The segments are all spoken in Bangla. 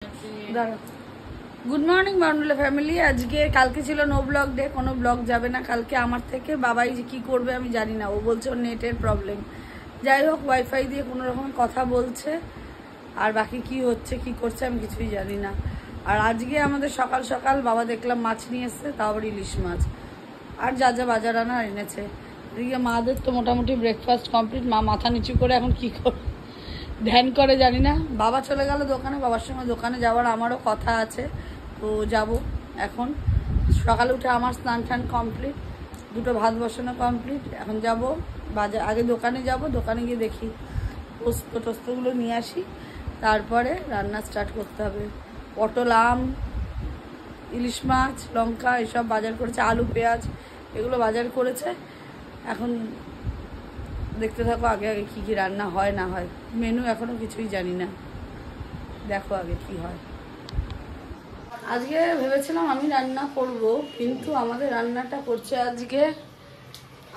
Good morning बाउंडुला family. आज के कालके छिलो नो ब्लग डे, कोनो ब्लग जाबे ना कालके आमार थेके। बाबाई जे कि करबे आमी जानि ना, ओ बोलछे ओर नेटेर प्रॉब्लेम। যাই হোক ওয়াইফাই দিয়ে কোনো রকম কথা বলছে, আর বাকি কি হচ্ছে কি করছে আমি কিছুই জানি না। আর আজকে আমাদের সকাল সকাল বাবা দেখলাম মাছ নিয়ে এসছে, তাও আবার ইলিশ মাছ, আর যা যা বাজার আনা এনেছে। এদিকে মাদের তো মোটামুটি ব্রেকফাস্ট কমপ্লিট। মা মাথা নিচু করে এখন কি করে ধ্যান করে জানি না। বাবা চলে গেল দোকানে, বাবার সঙ্গে দোকানে যাওয়ার আমারও কথা আছে, তো যাব। এখন সকালে উঠে আমার স্নান টান কমপ্লিট, দুটো ভাত বসানো কমপ্লিট। এখন যাব বাজার, আগে দোকানে যাব, দোকানে গিয়ে দেখি পোস্ত টোস্তগুলো নিয়ে আসি, তারপরে রান্না স্টার্ট করতে হবে। পটল, আম, ইলিশ মাছ, লঙ্কা এসব বাজার করেছে, আলু পেঁয়াজ এগুলো বাজার করেছে। এখন দেখতে থাকো আগে আগে কী কী রান্না হয় না হয়। মেনু এখনও কিছুই জানি না, দেখো আগে কি হয়। আজকে ভেবেছিলাম আমি রান্না করব, কিন্তু আমাদের রান্নাটা করছে আজকে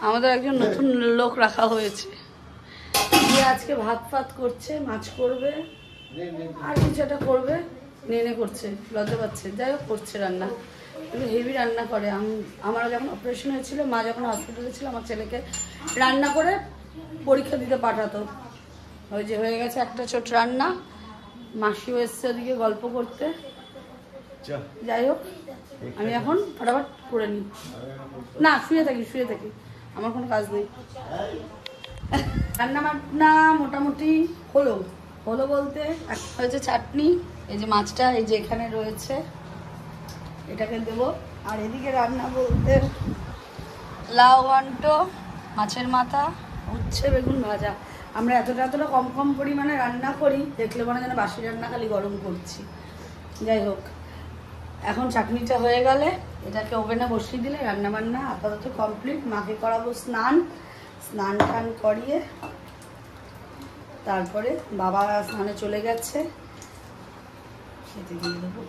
আমাদের একজন নতুন লোক রাখা হয়েছে। যে আজকে ভাত ফাত করছে, মাছ করবে আর কিছু একটা করবে, নেনে করছে, লজ্জা পাচ্ছে। যাই হোক করছে রান্না, কিন্তু হেভি রান্না করে। আমার যখন অপারেশন হয়েছিল, মা যখন হসপিটালে ছিল, আমার ছেলেকে রান্না করে পরীক্ষা দিতে পাঠাতো। ওই যে হয়ে গেছে একটা ছোট রান্না, মাসিও এসছে ওদিকে গল্প করতে। যাই হোক আমি এখন ফটাফট করে নিই। না শুয়ে থাকি, আমার কোনো কাজ নেই। রান্না বান্না মোটামুটি হলো বলতে একটা হয়েছে চাটনি, এই যে মাছটা এই যে এখানে রয়েছে, এটাকে দেবো। আর এদিকে রান্না বলতে লাউ ঘন্ট, মাছের মাথা, উচ্ছে বেগুন ভাজা। আমরা এতটা কম পরিমাণে রান্না করি, দেখলে মনে হয় যেন বাসি রান্না খালি গরম করছি। যাই হোক এখন চাটনিটা হয়ে গেলে এটাকে ওভেনে বসিয়ে দিলে রান্না বান্না আপাতত কমপ্লিট। মাকে করাবো স্নান টান করিয়ে, তারপরে বাবা স্নানে চলে গেছে, খেতে দিয়ে দেবো।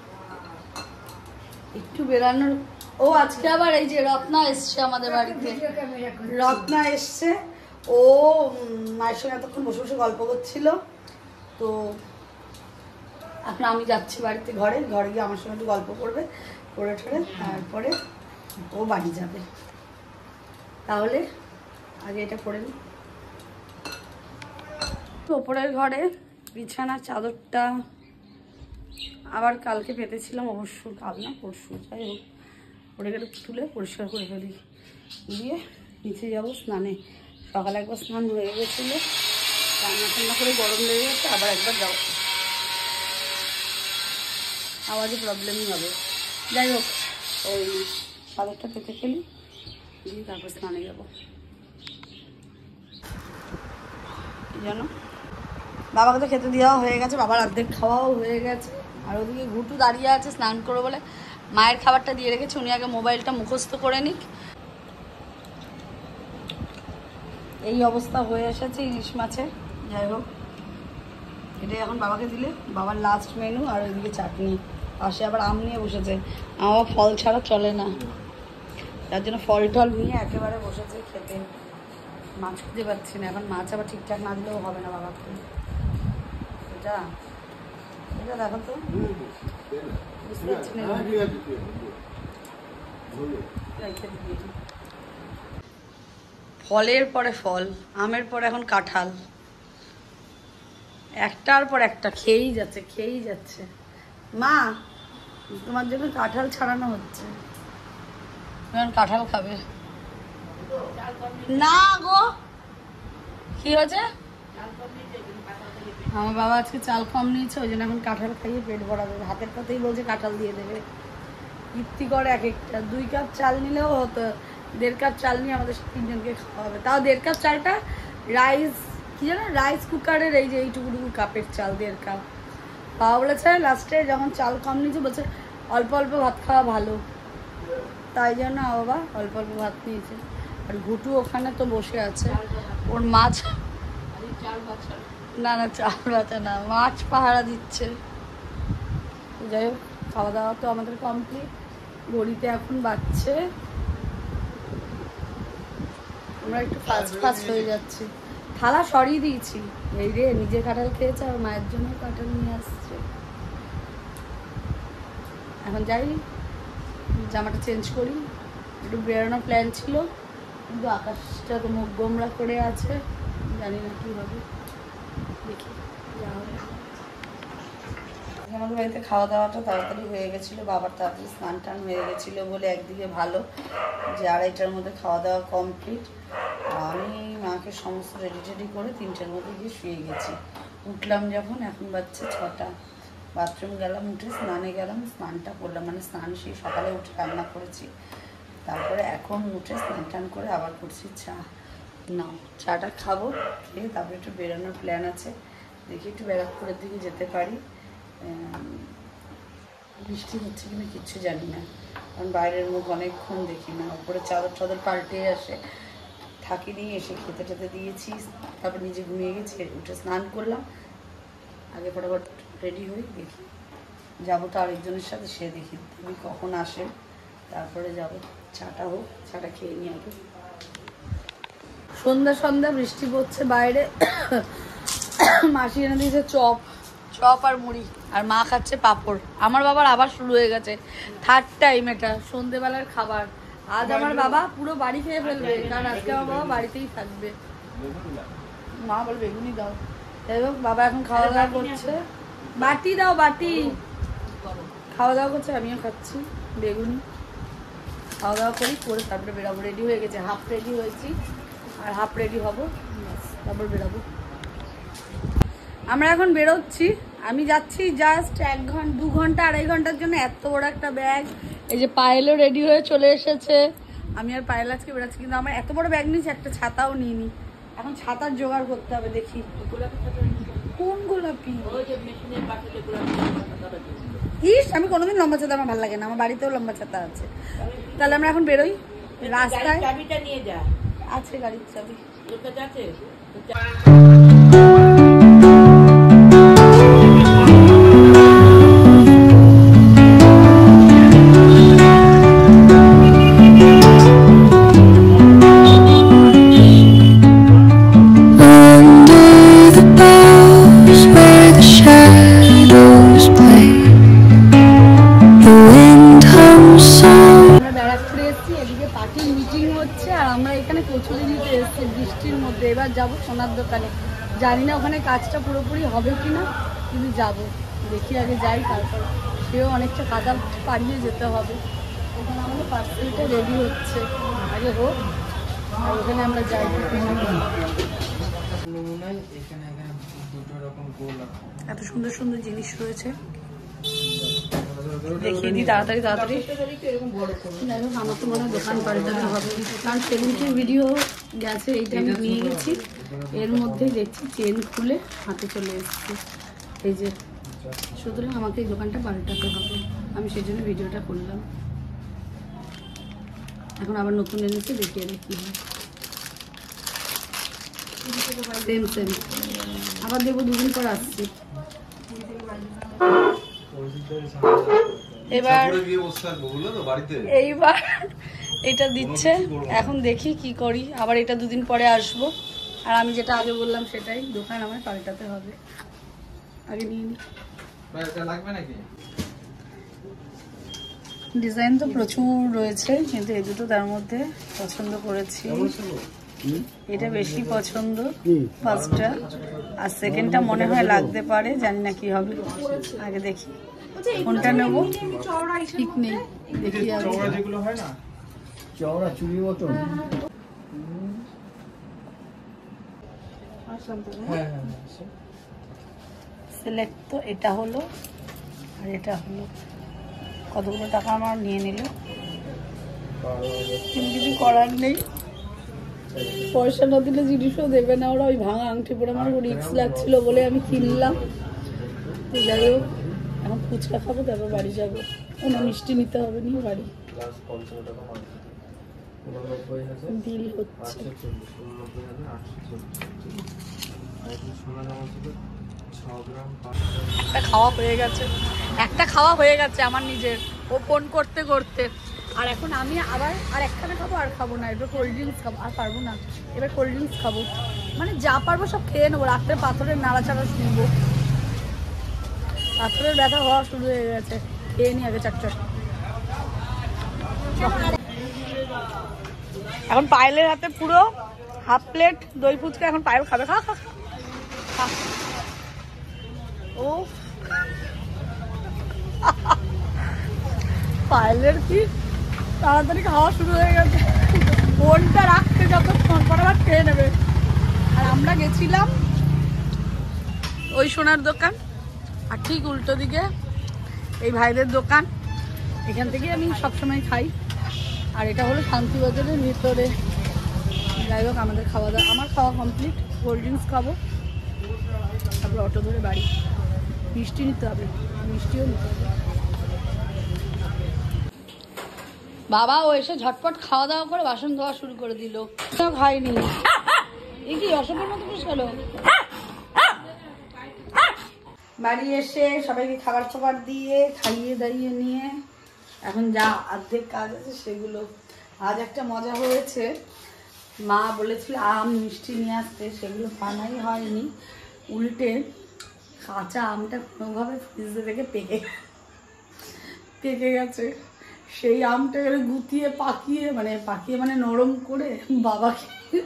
একটু বেরানোর ও আজকে আবার এই যে রত্না এসছে আমাদের বাড়িতে। রত্না এসছে, ও মায়ের সঙ্গে এতক্ষণ বসে বসে গল্প করছিল। তো এখন আমি যাচ্ছি বাড়িতে, ঘরে গিয়ে আমার সঙ্গে একটু গল্প করবে, করে ঠরে তারপরে ও বাড়ি যাবে। তাহলে আগে এটা করে নিই। ওপরের ঘরে বিছানার চাদরটা আবার কালকে পেতেছিলাম, অবশ্য কাল না পরশু, যাই হোক ওটাকে তুলে পরিষ্কার করে ফেলি, দিয়ে নিচে যাবো স্নানে। সকালে একবার স্নান হয়ে গেছিলো, রান্না করে গরম লেগে গেছে, আবার একবার যাবো, আওয়াজে প্রবলেমই হবে। যাই হোক ওই চাদরটা পেতে ফেলি, দিয়ে তারপর স্নানে যাবো। জানো বাবাকে তো খেতে দেওয়া হয়ে গেছে, বাবার অর্ধেক খাওয়াও হয়ে গেছে। আর ওদিকে ঘুটু দাঁড়িয়ে আছে স্নান করো বলে, মায়ের খাবারটা দিয়ে রেখেছে, উনি আগে মোবাইলটা মুখস্থ করে নিক। এই অবস্থা হয়ে এসেছে ইলিশ মাছের। যাই হোক এটা এখন বাবাকে দিলে বাবার লাস্ট মেনু। আর ওইদিকে চাটনি, পাশে আবার আম নিয়ে বসেছে। আমার ফল ছাড়া চলে না, তার জন্য ফল টল নিয়ে একেবারে বসেছে খেতে। মাছ খুঁজে পাচ্ছি না, এখন মাছ আবার ঠিকঠাক না দিলেও হবে না বাবাকে। এটা দেখো তো, বুঝতে পারছি না। ফলের পরে ফল, আমের পরে এখন কাঁঠাল, একটার পর একটা খেয়েই যাচ্ছে। মা তোমার জন্য কাঁঠাল ছাড়ানো হচ্ছে, এখন কাঁঠাল খাবে না গো। কি হয়েছে? আমার বাবা আজকে চাল কম নিয়েছে, ওই জন্য এখন কাঁঠাল খাইয়ে পেট ভরাবে। হাতের পাতেই বলছে কাঁঠাল দিয়ে দেবে। ইফতি করে এক একটা 2 কাপ চাল নিলেও হতো, 1.5 কাপ চাল নিয়ে আমাদের 3জনকে খাওয়া হবে। তাও 1.5 কাপ চালটা রাইস, কি জানো, রাইস কুকারের এই যে এইটুকু কাপের চাল 1.5 কাপ। বাবা বলেছে লাস্টে যখন চাল কম নিয়েছে, বলছে অল্প ভাত খাওয়া ভালো, তাই জন্য বাবা অল্প ভাত নিয়েছে। আর ঘুটু ওখানে তো বসে আছে, ওর মাছ, না চাল বাচ্চা না, মাছ পাহারা দিচ্ছে। যাই হোক খাওয়া দাওয়া তো আমাদের কমপ্লিট। ঘড়িতে এখন বাজছে, আমরা একটু ফাস্ট হয়ে যাচ্ছি। থালা সরিয়ে দিয়েছি, এই রে নিজে কাঁঠাল খেয়েছে আর মায়ের জন্য কাঁঠাল নিয়ে আসছে। এখন যাই, জামাটা চেঞ্জ করি, একটু বেরোনোর প্ল্যান ছিল, কিন্তু আকাশটা তো মুখ গোমরা করে আছে, জানি না কী হবে, দেখি যা হবে। আমাদের বাড়িতে খাওয়া দাওয়াটা তাড়াতাড়ি হয়ে গেছিলো, বাবার তাড়াতাড়ি স্নান টান হয়ে গেছিলো বলে একদিকে ভালো যে 2:30টার মধ্যে খাওয়া দাওয়া কমপ্লিট। আমি মাকে সমস্ত রেডি টেডি করে 3টার মধ্যে গিয়ে শুয়ে গেছি। উঠলাম যখন, এখন বাজছে 6টা, বাথরুম গেলাম, উঠে স্নানে গেলাম, স্নানটা করলাম, মানে স্নান সেই সকালে উঠে রান্না করেছি, তারপরে এখন উঠে স্নান টান করে আবার করছি চা। না, চাটা খাবো, খেয়ে তারপরে একটু বেরোনোর প্ল্যান আছে, দেখি একটু ব্যারাকপুরের দিকে যেতে পারি। বৃষ্টি হচ্ছে কিনা কিচ্ছু জানি না, কারণ বাইরের মুখ অনেকক্ষণ দেখি না, উপরে চাদর পাল্টে আসে, থাকিনি, এসে খেতে টেতে দিয়েছি, তারপর নিজে ঘুমিয়ে গেছি, উঠে স্নান করলাম, আগে ফটাফট রেডি হই, দেখি যাবো তো আরেকজনের সাথে, সে দেখি তুমি কখন আসে, তারপরে যাবো। চাটা হোক, চাটা খেয়ে নিয়ে আগে। সন্ধ্যা সন্ধ্যা বৃষ্টি পড়ছে বাইরে, মাসি এনে দিয়েছে চপ আর মুড়ি, আর মা খাচ্ছে পাঁপড়। আমার বাবার আবার শুরু হয়ে গেছে, 3rd টাইম এটা সন্ধ্যেবেলার খাবার। আজ আমার বাবা পুরো বাড়ি খেয়ে ফেলবে, কারণ আজকে আমার বাবা বাড়িতেই থাকবে। মা বল বেগুনি দাও। যাই হোক, বাবা এখন খাওয়া দাওয়া করছে, বাটি দাও বাটি, খাওয়া দাওয়া করছে, আমিও খাচ্ছি বেগুনি। খাওয়া দাওয়া করি, করে তারপরে বেরাবো। রেডি হয়ে গেছে, হাফ রেডি হয়েছি আর হাফ রেডি হবো, তারপর বেরাবো। আমরা এখন বেরোচ্ছি, আমি যাচ্ছি জাস্ট 2 ঘন্টা 2.5 ঘন্টার জন্য। এত বড় একটা ব্যাগ, এই যে পায়েলও রেডি হয়ে চলে এসেছে, আমি আর পায়েল আজকে বেরোচ্ছি, কিন্তু আমার এত বড় ব্যাগ নিয়েছি, একটা ছাতাও নিইনি। এখন ছাতার জোগাড় করতে হবে, দেখি কোন গোলাপি। ইস, আমি কোনোদিন লম্বা ছাতা, আমার ভালো লাগে না, আমার বাড়িতেও লম্বা ছাতা আছে। তাহলে আমরা এখন বেরোই, রাস্তায় নিয়ে যা আছে গাড়ির চাবি। বৃষ্টির মধ্যে এবার যাবো সোনার দোকানে, জানি না ওখানে কাজটা পুরোপুরি হবে কিনা, কিন্তু যাবো, দেখি আগে যাই, তারপর সেও অনেকটা কাদা পাড়িয়ে যেতে হবে। ওখানে আমাদের পার্সেলটা রেডি হচ্ছে, আগে হোক, আর ওখানে আমরা যাই। এত সুন্দর সুন্দর জিনিস রয়েছে, দেখিয়ে দিই তাড়াতাড়ি। যাই হোক, আমার তো মনে হয় দোকান পাল্টাতে হবে, কারণ সেদিনকে ভিডিও গেছে, এইটা আমি নিয়ে গেছি, এর মধ্যেই দেখছি চেন খুলে হাতে চলে এসেছে, এই যে। সুতরাং আমাকে এই দোকানটা পাল্টাতে হবে, আমি সেই জন্য ভিডিওটা করলাম। এখন আবার নতুন এনেছে, দেখিয়ে দেখি হয়, সেম আবার দেখবো, 2 দিন পর আসছি। এইবার এটা দিচ্ছে, এখন দেখি কি করি, আবার এটা 2 দিন পরে আসবো। আর আমি যেটা আগে বললাম সেটাই, দোকান আমার পাল্টাতে হবে, আগে নিয়ে নি। ডিজাইন তো প্রচুর রয়েছে, কিন্তু এই দুটো তার মধ্যে পছন্দ করেছি, এটা বেশি পছন্দ ফার্স্টটা, আর সেকেন্ডটা মনে হয় লাগতে পারে, জানি না কি হবে, আগে দেখি কোনটা নেবো, ঠিক নেই, দেখি সিলেক্ট। তো এটা হলো আর এটা হলো, কতগুলো টাকা আমার নিয়ে নিল, কিন্তু কিছু করার নেই, পয়সা না দিলে জিনিসও দেবে না ওরা। ওই ভাঙা আংটি পরে আমার রিস্ক লাগছিল বলে আমি কিনলাম। তো যাই হোক, এখন ফুচকা খাবো, তারপর বাড়ি যাবো, কোনো মিষ্টি নিতে হবে নি, বাড়ি বিল হচ্ছে। একটা খাওয়া হয়ে গেছে আমার নিজের, ওপেন করতে করতে। আর এখন আমি আবার একখানা খাবো, আর খাবো না, এবার কোল্ড ড্রিঙ্কস খাবো, আর পারবো না, এবার কোল্ড ড্রিঙ্কস খাবো, মানে যা পারবো সব খেয়ে নেবো। রাত্রে পাথরের নাড়াচাড়া শুনবো, পাথরের ব্যথা হওয়া শুরু হয়ে গেছে, খেয়ে নি আগে চটচট। এখন পায়েলের হাতে পুরো হাফ প্লেট দই ফুচকা, এখন পায়েল খাবে। খা খা খা। ও পায়েলের কি তাড়াতাড়ি খাওয়া শুরু হয়ে গেছে, ফোনটা রাখতে যতক্ষণ ফটাফট খেয়ে নেবে। আর আমরা গেছিলাম ওই সোনার দোকান, আর ঠিক উল্টো দিকে এই ভাইদের দোকান, এখান থেকে আমি সবসময় খাই। আর এটা হলো শান্তিবাজারের ভিতরে। যাই হোক আমাদের খাওয়া দাওয়া, আমার খাওয়া কমপ্লিট, কোল্ড ড্রিঙ্কস খাবো, তারপর অটো ধরে বাড়ি। মিষ্টি নিতে হবে, মিষ্টিও নিতে হবে। বাবা ও এসে ঝটপট খাওয়া দাওয়া করে বাসন ধোয়া শুরু করে দিল, খাইনি। এই কি অসম্পূর্ণ মতো বসে গেল। বাড়ি এসে সবাইকে খাবার খাবার দিয়ে খাইয়ে দাইয়ে নিয়ে এখন যা অর্ধেক কাজ আছে সেগুলো। আজ একটা মজা হয়েছে, মা বলেছিল আম মিষ্টি নিয়ে আসতে, সেগুলো বানাই হয়নি, উল্টে কাঁচা আমটা কোনোভাবে ফ্রিজে রেখে পেকে গেছে। সেই আমটা গুতিয়ে পাকিয়ে মানে নরম করে বাবাকে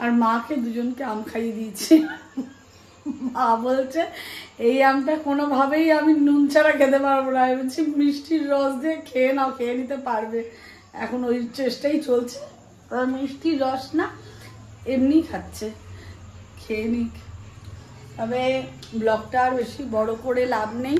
আর মাকে দুজনকে আম খাইয়ে দিয়েছি। মা বলছে এই আমটা কোনোভাবেই আমি নুন ছাড়া খেতে পারবো না। আমি বলছি মিষ্টির রস দিয়ে খেয়ে নাও, খেয়ে নিতে পারবে। এখন ওই চেষ্টাই চলছে, মিষ্টির রস না এমনি খাচ্ছে, খেয়ে নিক। তবে ব্লগটা আর বেশি বড় করে লাভ নেই।